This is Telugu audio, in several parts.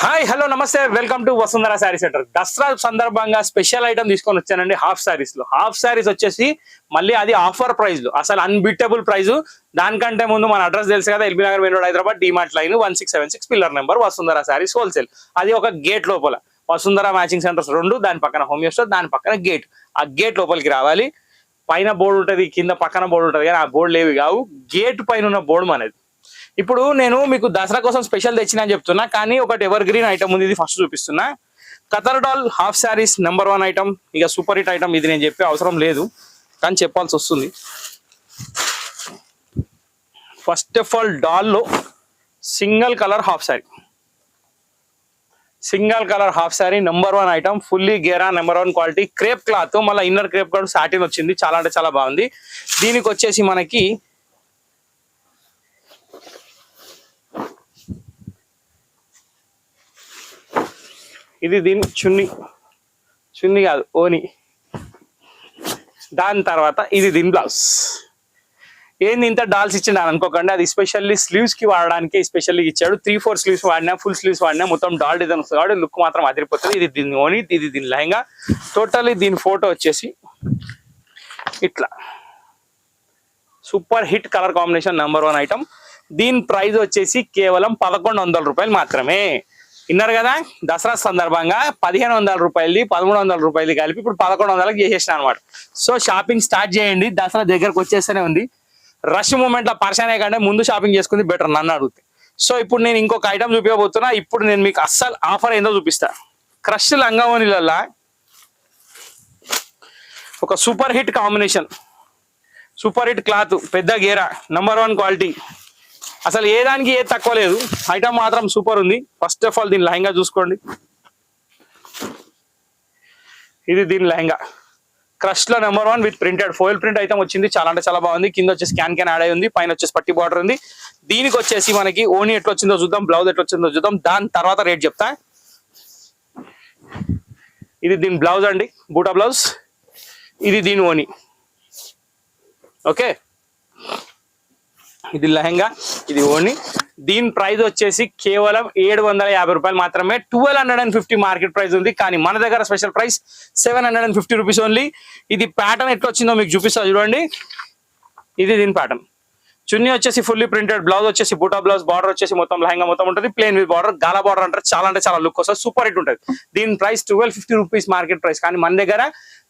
హాయ్ హలో నమస్తే welcome to Vasundhara sari centre. Dasara సందర్భంగా స్పెషల్ ఐటమ్ తీసుకొని వచ్చానండి. హాఫ్ శారీస్ వచ్చేసి మళ్ళీ అది ఆఫర్ ప్రైస్ లో, అసలు అన్బీటబుల్ ప్రైస్. దానికంటే ముందు మన అడ్రస్ తెలుసు కదా, LB Nagar main road Hyderabad, DMart line 1676 pillar number, Vasundhara saris wholesale. అది ఒక గేట్ లోపల వసుంధర మ్యాచింగ్ సెంటర్స్ 2, దాని పక్కన హోమియో స్టోర్, దాని పక్కన గేట్. ఆ గేట్ లోపలికి రావాలి. పైన బోర్డు ఉంటది, కింద పక్కన బోర్డు ఉంటది, కానీ ఆ బోర్డు లేవి కావు. గేట్ పైన ఉన్న బోర్డు మనది. ఇప్పుడు నేను మీకు దసరా కోసం స్పెషల్ తెచ్చినా చెప్తున్నా, కానీ ఒకటి ఎవర్ గ్రీన్ ఐటమ్ ఉంది, ఇది ఫస్ట్ చూపిస్తున్నా. కతర్ డాల్ హాఫ్ శారీస్ నెంబర్ 1 ఐటమ్, ఇక సూపర్ హిట్ ఐటమ్. ఇది నేను చెప్పే అవసరం లేదు, కానీ చెప్పాల్సి వస్తుంది. ఫస్ట్ ఆఫ్ ఆల్ డాల్లో single colour half saree number 1 item, fully గేరా నెంబర్ 1 క్వాలిటీ, క్రేప్ క్లాత్, మళ్ళీ ఇన్నర్ క్రేప్ క్లాత్ సాటిన్ వచ్చింది. చాలా అంటే చాలా బాగుంది. దీనికి వచ్చేసి మనకి ఇది దీని చున్నీ కాదు, ఓని. దాని తర్వాత ఇది దీని బ్లౌజ్. ఏంది ఇంత డాల్స్ ఇచ్చిండు అని అనుకోకండి, అది స్పెషల్లీ స్లీవ్స్ కి వాడడానికి స్పెషల్లీ ఇచ్చాడు. 3-4 స్లీవ్స్ వాడినా, ఫుల్ స్లీవ్స్ వాడినా మొత్తం డాల్ డిజైన్ వస్తుంది కాబట్టి లుక్ మాత్రం అదిరిపోతుంది. ఇది దీని ఓని, ఇది దీని లెహంగా. టోటల్లీ దీని ఫోటో వచ్చేసి ఇట్లా super hit colour combination number 1 item. దీని ప్రైస్ వచ్చేసి కేవలం 1100 రూపాయలు మాత్రమే. విన్నారు కదా, దసరా సందర్భంగా 1500 రూపాయలు 1300 రూపాయలు కలిపి ఇప్పుడు 1100కి చేసేసిన అనమాట. సో షాపింగ్ స్టార్ట్ చేయండి, దసరా దగ్గరకు వచ్చేస్తూనే ఉంది. రష్ మూమెంట్ లో పరిశాన్ కంటే ముందు షాపింగ్ చేసుకుంది బెటర్ నన్ను అడిగితే. సో ఇప్పుడు నేను ఇంకొక ఐటమ్ చూపించబోతున్నా. ఇప్పుడు నేను మీకు అస్సలు ఆఫర్ ఏందో చూపిస్తా. క్రష్ లంగావోనిలల్లా ఒక super hit combination, super hit cloth, పెద్ద గేరా, నెంబర్ 1 క్వాలిటీ. అసలు ఏ దానికి ఏ తక్కువ లేదు, ఐటమ్ మాత్రం సూపర్ ఉంది. ఫస్ట్ ఆఫ్ ఆల్ దీని లెహంగా చూసుకోండి. ఇది దీని లెహంగా క్రష్ లో number 1 with printed foil print item వచ్చింది. చాలా అంటే చాలా బాగుంది. కింద వచ్చేసి క్యాన్ యాడ్ అయి ఉంది, పైన వచ్చేసి పట్టి బార్డర్ ఉంది. దీనికి వచ్చేసి మనకి ఓని ఎట్లా వచ్చిందో చూద్దాం, బ్లౌజ్ ఎట్లా వచ్చిందో చూద్దాం, దాని తర్వాత రేట్ చెప్తా. ఇది దీని బ్లౌజ్ అండి, బూటా బ్లౌజ్. ఇది దీని ఓని. ఓకే, ఇది లెహంగా, ఇది ఓని. దీని ప్రైస్ వచ్చేసి కేవలం 750 రూపాయలు మాత్రమే. 1250 మార్కెట్ ప్రైస్ ఉంది, కానీ మన దగ్గర స్పెషల్ ప్రైస్ 750 రూపీస్ ఓన్లీ. ఇది ప్యాటర్న్ ఎట్లా వచ్చిందో మీకు చూపిస్తా చూడండి. ఇది దీని ప్యాటర్న్. చున్నీ వచ్చేసి ఫుల్లీ ప్రింటెడ్, బ్లౌజ్ వచ్చేసి బూటా బ్లౌజ్, బార్డర్ వచ్చేసి మొత్తం లెహంగా మొత్తం ఉంటుంది. Plane with border, gala border అంటారు. చాలా అంటే చాలా లుక్ వస్తుంది, సూపర్ హిట్ ఉంటుంది. దీని ప్రైస్ 1250 రూపీస్ మార్కెట్ ప్రైస్, కానీ మన దగ్గర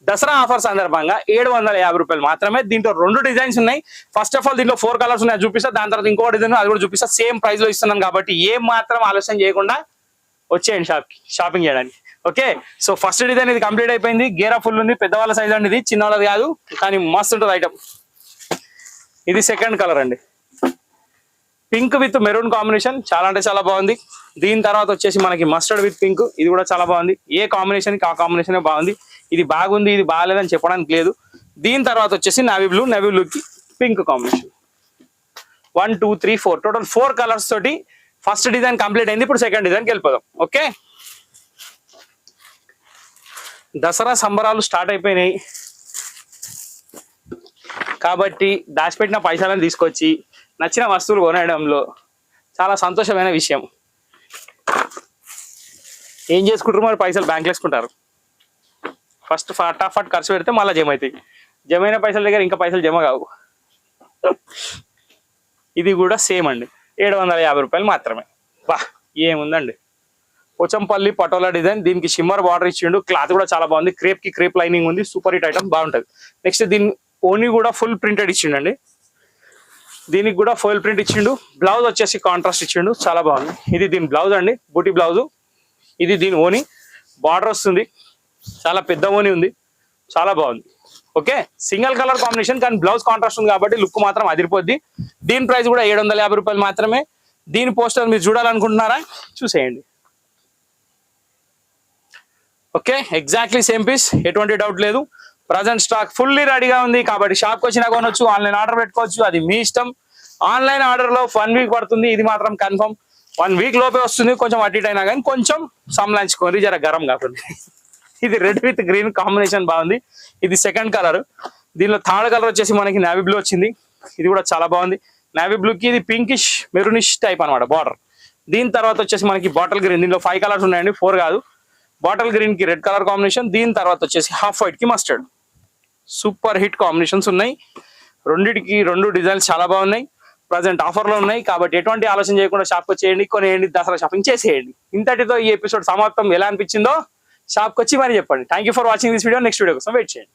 దసరా ఆఫర్ సందర్భంగా 750 రూపాయలు మాత్రమే. దీంట్లో 2 డిజైన్స్ ఉన్నాయి. ఫస్ట్ ఆఫ్ ఆల్ దీంట్లో 4 కలర్స్ ఉన్నాయి, చూపిస్తా. దాని తర్వాత ఇంకో డిజైన్, అది కూడా చూపిస్తా. సేమ్ ప్రైస్ లో ఇస్తున్నాను కాబట్టి ఏం మాత్రం ఆలస్యం చేయకుండా వచ్చేయండి షాపింగ్ చేయడానికి. ఓకే, సో ఫస్ట్ డిజైన్ ఇది కంప్లీట్ అయిపోయింది. గేరా ఫుల్ ఉంది, పెద్దవాళ్ళ సైజ్ అండి, ఇది చిన్న వాళ్ళది కాదు, కానీ మస్తు ఉంటుంది ఐటమ్. ఇది సెకండ్ కలర్ అండి, పింక్ విత్ మెరూన్ కాంబినేషన్, చాలా అంటే చాలా బాగుంది. దీని తర్వాత వచ్చేసి మనకి మస్టర్డ్ విత్ పింక్, ఇది కూడా చాలా బాగుంది. ఏ కాంబినేషన్ కి ఆ కాంబినేషన్ బాగుంది. ఇది బాగుంది, ఇది బాగాలేదని చెప్పడానికి లేదు. దీని తర్వాత వచ్చేసి నావీ బ్లూ కి పింక్ కాంబినేషన్. 1 2 3 4 టోటల్ 4 కలర్స్ తోటి ఫస్ట్ డిజైన్ కంప్లీట్ అయింది. ఇప్పుడు సెకండ్ డిజైన్కి వెళ్ళిపోదాం. ఓకే, దసరా సంబరాలు స్టార్ట్ అయిపోయినాయి కాబట్టి దాచిపెట్టిన పైసలను తీసుకొచ్చి నచ్చిన వస్తువులు కొనడంలో చాలా సంతోషమైన విషయం. ఏం చేసుకుంటారు మరి, పైసలు బ్యాంకులో వేసుకుంటారు. ఫస్ట్ ఫటాఫట్ ఖర్చు పెడితే మళ్ళీ జమ అవుతాయి. జమైన పైసల దగ్గర ఇంకా పైసలు జమ కావు. ఇది కూడా సేమ్ అండి, 750 రూపాయలు మాత్రమే. బా ఏముందండి, పోచంపల్లి పటోలా డిజైన్. దీనికి షిమ్మర్ బార్డర్ ఇచ్చిండు, క్లాత్ కూడా చాలా బాగుంది. క్రేప్ కి క్రేప్ లైనింగ్ ఉంది, సూపర్ హిట్ ఐటమ్, బాగుంటుంది. నెక్స్ట్ దీని ఓని కూడా ఫుల్ ప్రింటెడ్ ఇచ్చిండండి. దీనికి కూడా ఫోయిల్ ప్రింట్ ఇచ్చిండు. బ్లౌజ్ వచ్చేసి కాంట్రాస్ట్ ఇచ్చిండు, చాలా బాగుంది. ఇది దీని బ్లౌజ్ అండి, బూటీ బ్లౌజ్. ఇది దీని ఓని, బార్డర్ వస్తుంది, చాలా పెద్ద ఓని ఉంది, చాలా బాగుంది. ఓకే, సింగిల్ కలర్ కాంబినేషన్, కానీ బ్లౌజ్ కాంట్రాస్ట్ ఉంది కాబట్టి లుక్ మాత్రం అదిరిపోద్ది. దీని ప్రైస్ కూడా 750 రూపాయలు మాత్రమే. దీని పోస్టర్ మీరు చూడాలనుకుంటున్నారా, చూసేయండి. ఓకే, ఎగ్జాక్ట్లీ సేమ్ పీస్, ఎటువంటి డౌట్ లేదు. ప్రజెంట్ స్టాక్ ఫుల్లీ రెడీగా ఉంది కాబట్టి షాప్కి వచ్చినా కొనొచ్చు, ఆన్లైన్ ఆర్డర్ పెట్టుకోవచ్చు, అది మీ ఇష్టం. ఆన్లైన్ ఆర్డర్ లో 1 వీక్ పడుతుంది, ఇది మాత్రం కన్ఫర్మ్. 1 వీక్ లోపే వస్తుంది. కొంచెం అటు ఇటు అయినా కానీ కొంచెం సంలాంచుకోండి, జర గరం కాకుండా. ఇది రెడ్ విత్ గ్రీన్ కాంబినేషన్ బాగుంది. ఇది సెకండ్ కలర్. దీనిలో థర్డ్ కలర్ వచ్చేసి మనకి నావీ బ్లూ వచ్చింది, ఇది కూడా చాలా బాగుంది. నావీ బ్లూ కి ఇది పింకిష్ మెరూనిష్ టైప్ అనమాట బార్డర్. దీని తర్వాత వచ్చేసి మనకి బాటిల్ గ్రీన్, దీనిలో 5 కలర్స్ ఉన్నాయండి, 4 కాదు. బాటిల్ గ్రీన్ కి రెడ్ కలర్ కాంబినేషన్, దీని తర్వాత వచ్చేసి హాఫ్ వైట్ కి మస్టర్డ్. సూపర్ హిట్ కాంబినేషన్స్ ఉన్నాయి. రెండిటికి 2 డిజైన్స్ చాలా బాగున్నాయి. ప్రజెంట్ ఆఫర్ లో ఉన్నాయి కాబట్టి ఎటువంటి ఆలోచన చేయకుండా షాప్ వచ్చేయండి, కొనేయండి, దసరా షాపింగ్ చేసేయండి. ఇంతటితో ఈ ఎపిసోడ్ సమాప్తం. ఎలా అనిపించిందో షాప్ వచ్చి మరి చెప్పండి. Thank you for watching this video. Next video కోసం వెయిట్ చేయండి.